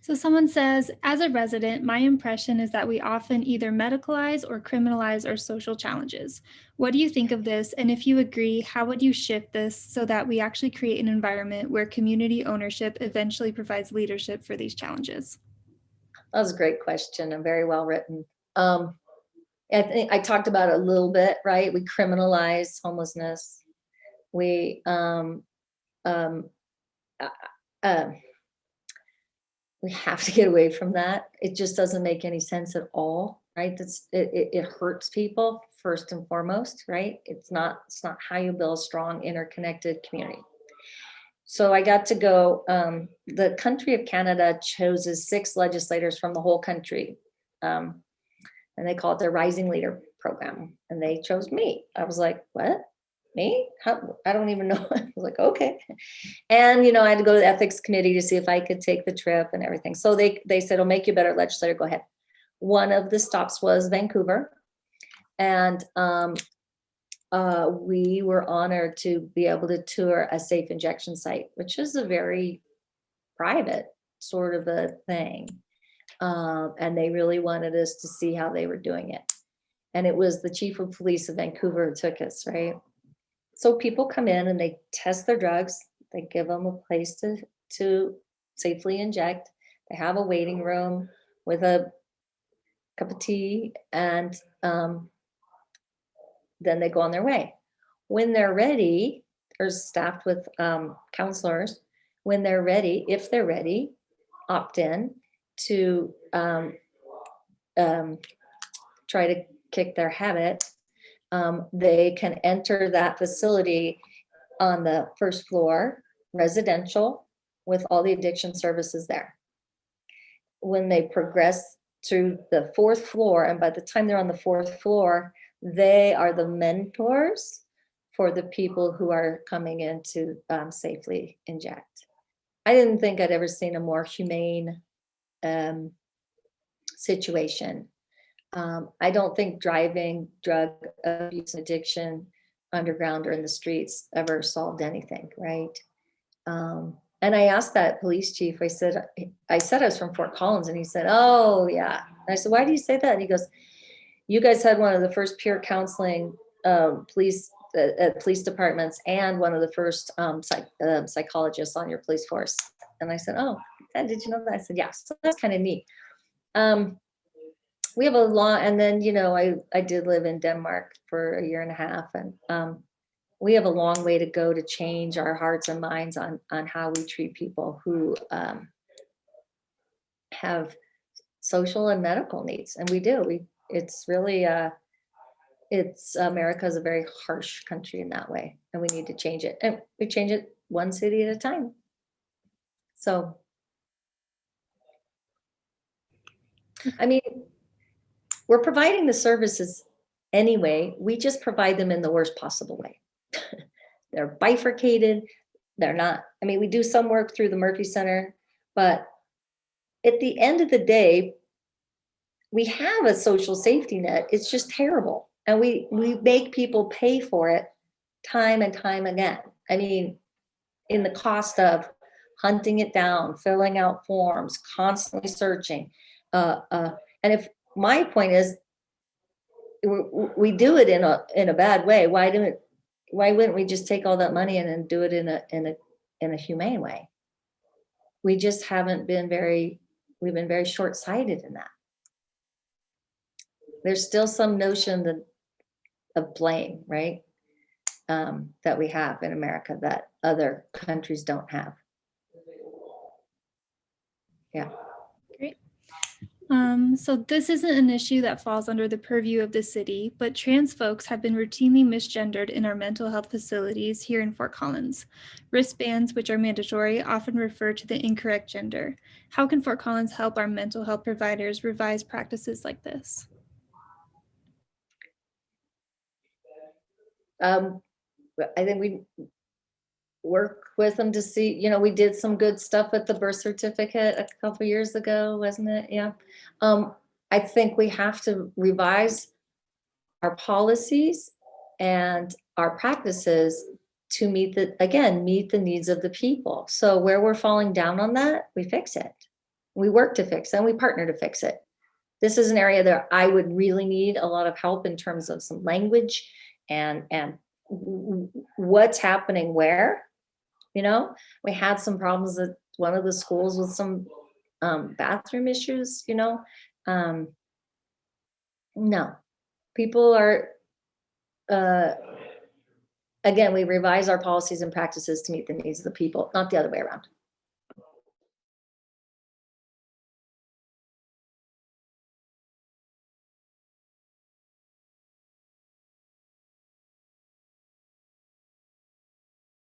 So someone says, as a resident, my impression is that we often either medicalize or criminalize our social challenges. What do you think of this? And if you agree, how would you shift this so that we actually create an environment where community ownership eventually provides leadership for these challenges? That was a great question and very well written. Um, I think I talked about it a little bit, right? We criminalize homelessness. We um, uh, uh, we have to get away from that. It just doesn't make any sense at all, right? It hurts people first and foremost, right? It's not how you build a strong, interconnected community. So I got to go. The country of Canada chooses 6 legislators from the whole country, um, and they call it their Rising Leader program. And they chose me. I was like, what? Me? How? I don't even know. I was like, okay. And I had to go to the ethics committee to see if I could take the trip and everything. So they said, "It'll make you a better legislator. Go ahead." One of the stops was Vancouver, and we were honored to be able to tour a safe injection site, which is a very private sort of a thing. And they really wanted us to see how they were doing it. And it was the chief of police of Vancouver who took us, right? So people come in and they test their drugs. They give them a place to safely inject. They have a waiting room with a cup of tea, and then they go on their way. When they're ready, they're staffed with counselors. When they're ready, if they're ready, opt in to try to kick their habit. They can enter that facility on the first floor, residential, with all the addiction services there. When they progress through the 4th floor, and by the time they're on the 4th floor, they are the mentors for the people who are coming in to safely inject. I didn't think I'd ever seen a more humane situation. I don't think driving, drug abuse, and addiction underground or in the streets ever solved anything, right? And I asked that police chief, I said I was from Fort Collins, and he said, "Oh, yeah." And I said, "Why do you say that?" And he goes, "You guys had one of the first peer counseling police departments, and one of the first psychologists on your police force." And I said, "Oh, did you know that?" I said, "Yeah." So that's kind of neat. We have a law, and then I did live in Denmark for a year and a half, and we have a long way to go to change our hearts and minds on how we treat people who have social and medical needs, and we do. It's really America is a very harsh country in that way, and we need to change it, and we change it one city at a time. So, I mean, we're providing the services anyway. We just provide them in the worst possible way. They're bifurcated. They're not. I mean, we do some work through the Murphy Center, but at the end of the day, we have a social safety net. It's just terrible. And we make people pay for it time and time again. I mean, in the cost of hunting it down, filling out forms, constantly searching. And if my point is, we do it in a bad way. Why wouldn't we just take all that money and do it in a humane way? We just haven't been we've been very short-sighted in that. There's still some notion of blame, right? That we have in America that other countries don't have. Yeah. Great. So this isn't an issue that falls under the purview of the city, but trans folks have been routinely misgendered in our mental health facilities here in Fort Collins. Wristbands, which are mandatory, often refer to the incorrect gender. How can Fort Collins help our mental health providers revise practices like this? I think we work with them to see, we did some good stuff with the birth certificate a couple years ago, wasn't it? Yeah. I think we have to revise our policies and our practices to meet the needs of the people. So where we're falling down on that, we fix it. We work to fix it, and we partner to fix it. This is an area that I would really need a lot of help in terms of some language and what's happening where. You know, we had some problems at one of the schools with some bathroom issues, you know. No, people are, uh, again, we revise our policies and practices to meet the needs of the people, not the other way around.